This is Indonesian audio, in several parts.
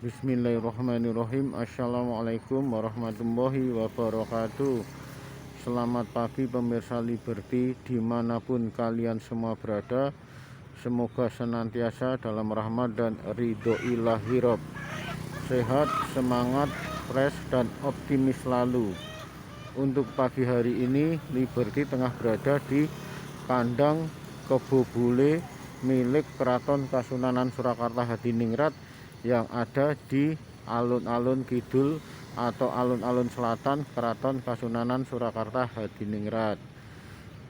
Bismillahirrahmanirrahim. Assalamualaikum warahmatullahi wabarakatuh. Selamat pagi pemirsa Liberty dimanapun kalian semua berada. Semoga senantiasa dalam rahmat dan ridho ilahi Rob. Sehat, semangat, fresh dan optimis selalu. Untuk pagi hari ini Liberty tengah berada di kandang Kebo Bule milik Keraton Kasunanan Surakarta Hadiningrat yang ada di alun-alun kidul atau alun-alun selatan Keraton Kasunanan Surakarta Hadiningrat.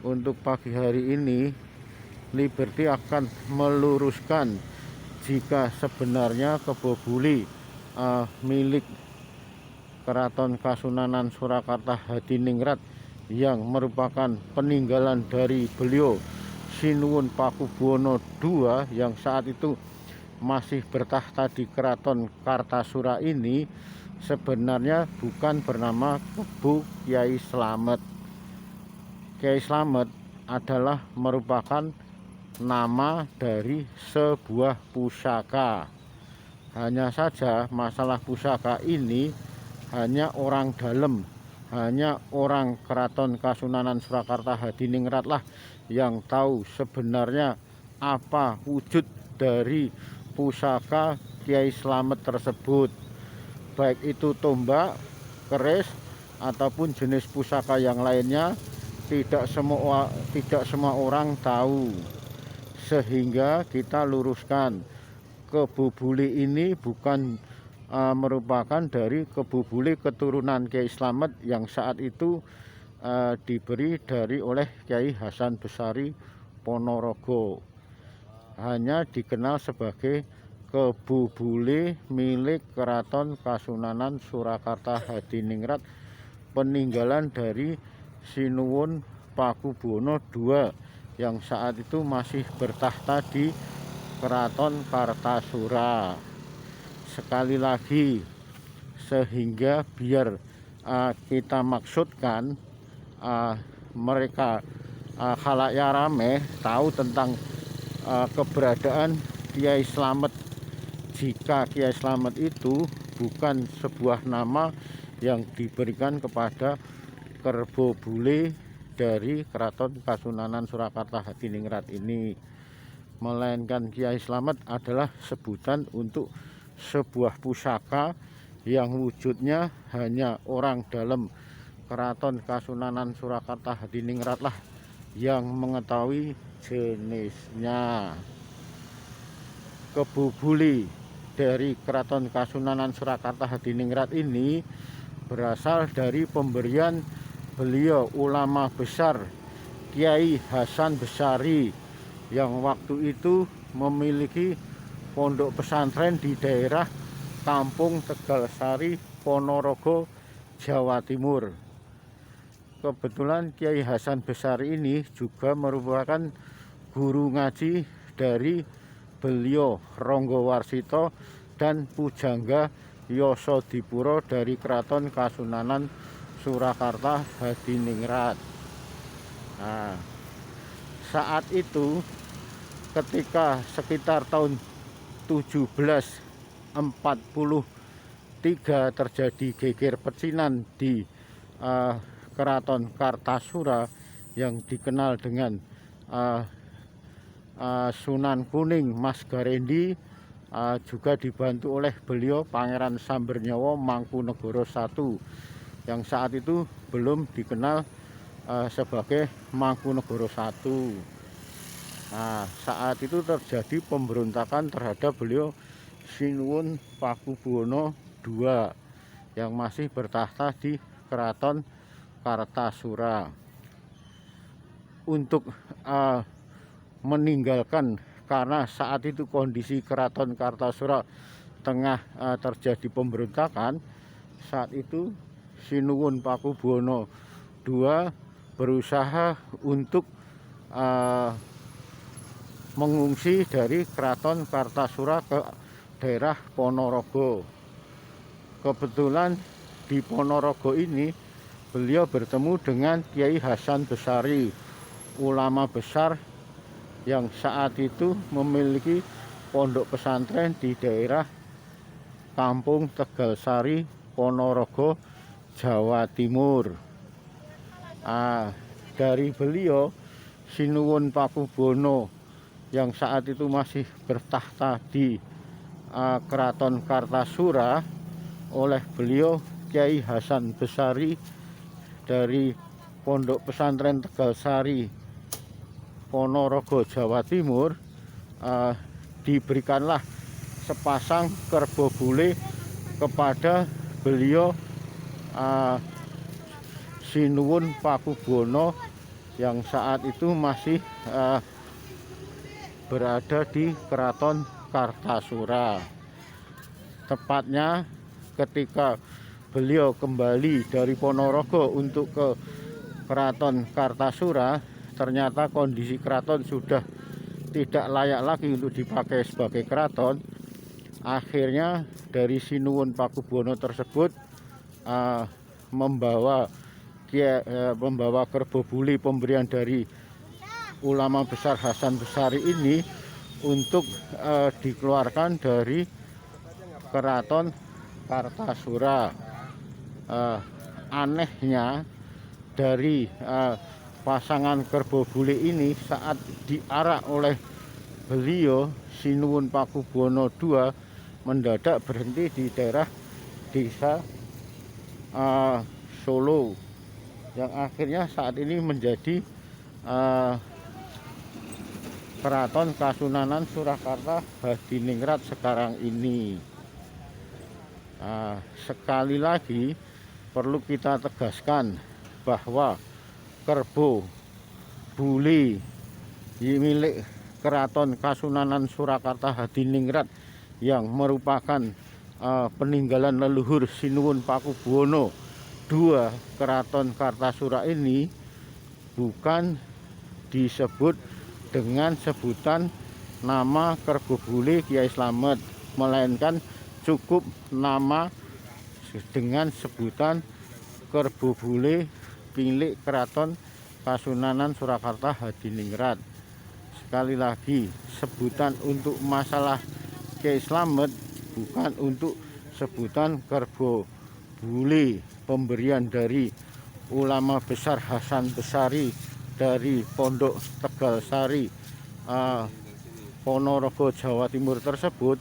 Untuk pagi hari ini Liberty akan meluruskan jika sebenarnya Kebo Bule milik Keraton Kasunanan Surakarta Hadiningrat yang merupakan peninggalan dari beliau Sinuwun Pakubuwono II yang saat itu masih bertahta di Keraton Kartasura ini sebenarnya bukan bernama Kebo Kyai Slamet. Kyai Slamet adalah merupakan nama dari sebuah pusaka. Hanya saja masalah pusaka ini hanya orang dalam, hanya orang Keraton Kasunanan Surakarta Hadiningrat lah yang tahu sebenarnya apa wujud dari pusaka Kyai Slamet tersebut, baik itu tombak, keris ataupun jenis pusaka yang lainnya. Tidak semua orang tahu, sehingga kita luruskan Kebo Bule ini bukan merupakan dari Kebo Bule keturunan Kyai Slamet yang saat itu diberi oleh Kyai Hasan Besari Ponorogo. Hanya dikenal sebagai Kebo Bule milik Keraton Kasunanan Surakarta Hadiningrat, peninggalan dari Sinuwun Pakubuwono II yang saat itu masih bertahta di Keraton Kartasura. Sekali lagi, sehingga biar kita maksudkan mereka khalayak rame tahu tentang keberadaan Kyai Slamet. Jika Kyai Slamet itu bukan sebuah nama yang diberikan kepada Kebo Bule dari Keraton Kasunanan Surakarta Hadiningrat ini, melainkan Kyai Slamet adalah sebutan untuk sebuah pusaka yang wujudnya hanya orang dalam Keraton Kasunanan Surakarta Hadiningrat lah yang mengetahui jenisnya. Kebo Bule dari Keraton Kasunanan Surakarta Hadiningrat ini berasal dari pemberian beliau ulama besar Kyai Hasan Besari yang waktu itu memiliki pondok pesantren di daerah Kampung Tegalsari, Ponorogo, Jawa Timur. Kebetulan Kyai Hasan Besari ini juga merupakan guru ngaji dari beliau Ronggo Warsito dan Pujangga Yosodipuro dari Keraton Kasunanan Surakarta Hadiningrat. Nah, saat itu ketika sekitar tahun 1743 terjadi geger pecinan di Keraton Kartasura yang dikenal dengan Sunan Kuning Mas Garendi, juga dibantu oleh beliau Pangeran Sambernyawa Mangkunegoro I yang saat itu belum dikenal sebagai Mangkunegoro I. Nah, saat itu terjadi pemberontakan terhadap beliau Sinuwun Pakubuwono II yang masih bertahta di Keraton Kartasura. Untuk meninggalkan, karena saat itu kondisi Keraton Kartasura tengah terjadi pemberontakan, saat itu Sinuwun Pakubuwono II berusaha untuk mengungsi dari Keraton Kartasura ke daerah Ponorogo. Kebetulan di Ponorogo ini beliau bertemu dengan Kyai Hasan Besari, ulama besar yang saat itu memiliki pondok pesantren di daerah Kampung Tegalsari, Ponorogo, Jawa Timur. Dari beliau Sinuwun Pakubono yang saat itu masih bertahta di Keraton Kartasura, oleh beliau Kiai Hasan Besari dari Pondok Pesantren Tegalsari, Ponorogo, Jawa Timur, diberikanlah sepasang kerbau bule kepada beliau Sinuwun Pakubono yang saat itu masih berada di Keraton Kartasura. Tepatnya ketika beliau kembali dari Ponorogo untuk ke Keraton Kartasura, ternyata kondisi keraton sudah tidak layak lagi untuk dipakai sebagai keraton. Akhirnya dari Sinuwun Pakubono tersebut membawa kerbau buli pemberian dari ulama besar Hasan Besari ini untuk dikeluarkan dari Keraton Kartasura. Anehnya dari pasangan kerbau buli ini saat diarak oleh beliau Sinuwun Pakubono II mendadak berhenti di daerah desa Solo, yang akhirnya saat ini menjadi Keraton Kasunanan Surakarta Hadiningrat sekarang ini. Sekali lagi perlu kita tegaskan bahwa kerbau buli milik Keraton Kasunanan Surakarta Hadiningrat yang merupakan peninggalan leluhur Sinuwun Pakubono II Keraton Kartasura ini bukan disebut dengan sebutan nama kerbau buli Kiai Slamet, melainkan cukup nama dengan sebutan kerbau buli milik Keraton Kasunanan Surakarta Hadiningrat. Sekali lagi, sebutan untuk masalah Kiai Slamet, bukan untuk sebutan kerbau buli pemberian dari ulama besar Hasan Besari dari Pondok Tegalsari, Ponorogo, Jawa Timur tersebut,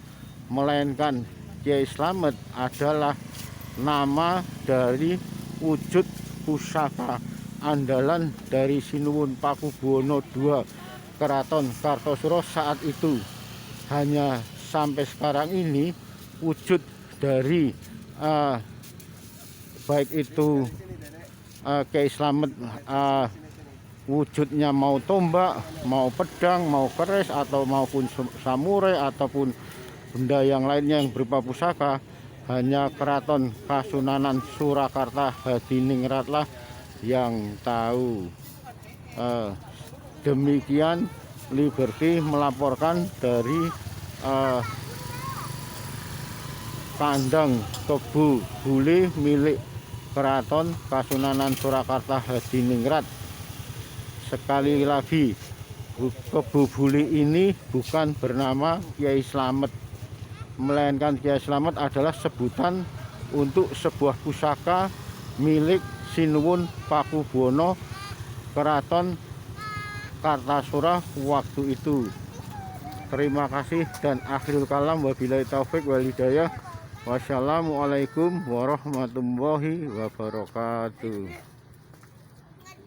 melainkan Kiai Slamet adalah nama dari wujud pusaka andalan dari Sinuwun Pakubono II Keraton Kartasura saat itu. Hanya sampai sekarang ini wujud dari baik itu Kiai Slamet, wujudnya mau tombak, mau pedang, mau keris, atau maupun samurai ataupun benda yang lainnya yang berupa pusaka, hanya Keraton Kasunanan Surakarta Hadiningratlah yang tahu. Demikian Liberty melaporkan dari kandang kerbau buli milik Keraton Kasunanan Surakarta Hadiningrat. Sekali lagi, kerbau buli ini bukan bernama Kiai Slamet, melainkan Kiai Slamet adalah sebutan untuk sebuah pusaka milik Sinuwun Pakubono Keraton Kartasura waktu itu. Terima kasih dan akhirul kalam, wabillahi taufik wal hidayah. Wassalamualaikum warahmatullahi wabarakatuh.